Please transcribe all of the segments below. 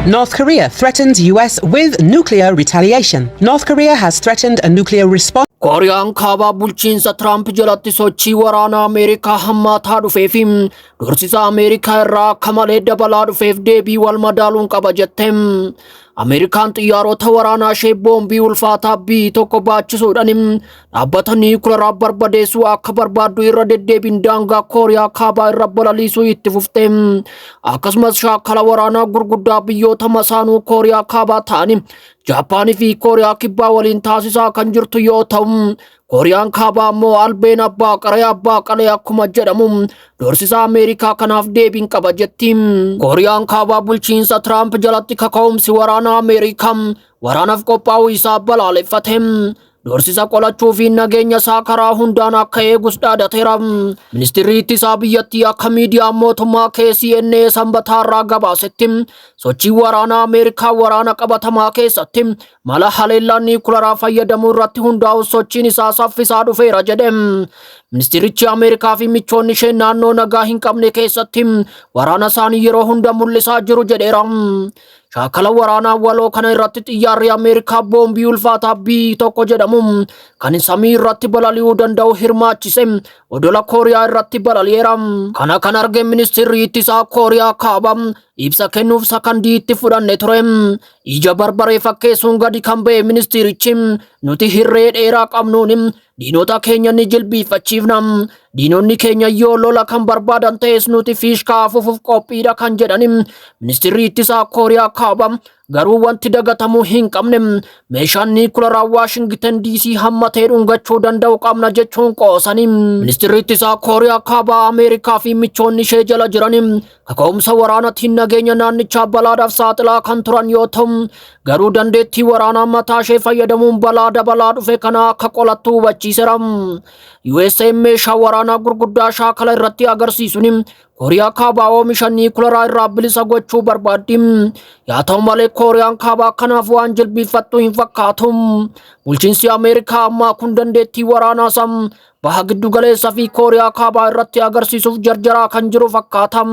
North Korea threatens US with nuclear retaliation. North Korea has threatened a nuclear response. Kooriyaan kaabaa bulchiinsa Tiraamp jalatti sochii waraana Ameerikaa hammaataa dhufeefi dursisa Ameerikaa irraa akka malee dabalaa dhufeef deebii wal madaaluun qaba jetteem. Ameerikaan xiyyaarota waraanaa ishee boombii ulfaataa tokko baachisuudhaan dhaabbata niikuleeraa barbadeessuu akka barbaaddu irra deddeebiin daangaa Kooriyaa kaabaa irra balaliisuu itti fufteem. Akkasumas shaakala waraanaa gurguddaa biyyoota masaanuu Kooriyaa kaabaa ta'anii Jaappaanii fi Kooriyaa kibbaa waliin taasisaa kan jirtu yoo ta'u, Kooriyaan kaabaa immoo albeen abbaa qalee akkuma jedhamu doorsisa Ameerikaa kanaaf deebiin qaba jettiin. Kooriyaan kaabaa bulchiinsa Tiraamp jalatti kaka'umsi waraana Ameerikaa waraanaaf qophaa'uu isaa balaaleffateem. Doorsisa qolachuu fi nageenya isaa karaa hundaan akka eegus dhaadateera. Ministeerri ittisaa biyyattii akka miidiyaa mootummaa KCNA sanbataarraa gabaasetti sochii waraana Ameerikaa waraana qabatamaa keessatti mala haleellaa niikuleeraa fayyadamuu irratti hundaa'u sochiin isaa saffisaa dhufeera jedhe. Ministeerichi Ameerikaa fi michoonni ishee naannoo nagaa hin qabne keessatti waraana isaanii yeroo hunda mul'isaa jiru jedheera. Shaakala waraanaa waloo kana irratti xiyyaarri Ameerikaa boombii ulfaataa tokko jedhamu kan samii irratti balali'uu danda'u hirmaachise odola Kooriyaa irratti balali'eera. Kana kan arge ministeerri ittisaa Kooriyaa kaabaa ibsa kennuuf sakandii itti fudhanne ture. Ija barbaree fakkeessuun gadi kan ba'e ministeerichi nuti hirree dheeraa qabnuun diinota keenya ni jilbiifachiifna. Diinonni keenya yoo lola kan barbaadan ta'es nuti fiishkaa afuufuuf qophiidha kan jedhani ministeerri ittisaa Kooriyaa kaabaa. Garuu wanti dagatamuu hin qabne meeshaan niikuleeraa Waashingtan DC hammatee dhungachuu danda'u qabna jechuun qoosanii. Ministeerri ittisaa Kooriyaa kaabaa Ameerikaa fi michoonni ishee jala jiran kaka'umsa waraanaatiin nageenya naannichaa balaadhaaf saaxilaa kan turan yoo ta'u, garuu dandeettii waraanaa mataa ishee fayyadamuun balaa dabalaa dhufe kana akka qolattu hubachiiseera. USA meeshaa waraanaa gurguddaa shaakala irratti agarsiisuun Kooriyaa kaabaa oomisha niikuleeraa irraa bilisa gochuu barbaaddi. Yaa ta'u malee Kooriyaan kaabaa kanaaf waan jilbiifattu hin fakkaatu. Bulchiinsi Ameerikaa ammaa kun dandeettii waraanaa isaa baha giddu galeessaa fi Kooriyaa kaabaa irratti agarsiisuuf jarjaraa kan jiru fakkaata.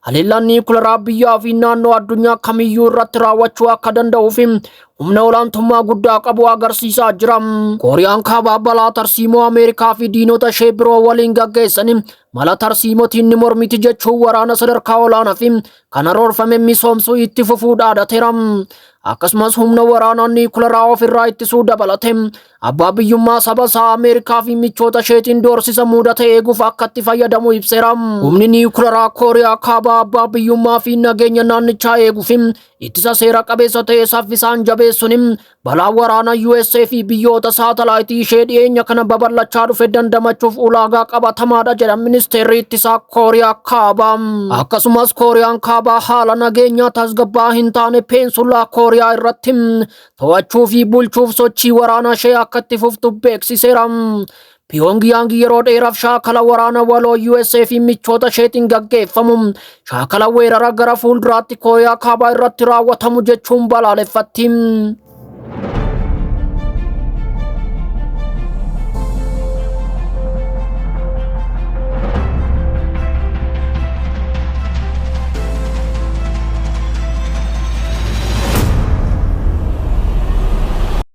Haleellaan niikuleeraa biyyaa fi naannoo addunyaa kamiyyuu irratti raawwachuu akka danda'uuf humna olaantummaa guddaa qabu agarsiisaa jira. Kooriyaan kaabaa balaa tarsiimoo Ameerikaa fi diinota ishee biroo waliin gaggeessan mala tarsiimootiin ni mormiti jechuun waraana sadarkaa olaanaa fi kan karoorfame misoomsuu itti fufuu dhaadateera. Akkasumas humna waraanaa niikuleeraa ofirraa ittisuu dabalate abbaa biyyummaa saba isaa Ameerikaa fi michoota isheetiin doorsisa mudate eeguuf akka itti fayyadamu ibseera. Humni niikuleeraa Kooriyaa kaabaa abbaa biyyummaa fi nageenya naannichaa eeguuf ittisa seera qabeessa ta'e saffisaan jabeessuun balaa waraana USA fi biyyoota saatalaayitii ishee dhiyeenya kana babal'achaa dhufe dandamachuuf ulaagaa qabatamaadha jedha ministeerri ittisaa Kooriyaa kaabaa. Akkasumas Kooriyaan kaabaa haala nageenyaa tasgabbaa hin taane peensullaa Kooriyaa irratti to'achuu fi bulchuuf sochii waraanaa ishee akka itti fuftu beeksiseera. Pyongyang yeroo dheeraaf shaakala waraana waloo USA fi michoota isheetiin gaggeeffamu shaakala weerara gara fuulduraatti Kooriyaa kaabaa irratti raawwatamu jechuun balaaleffatti.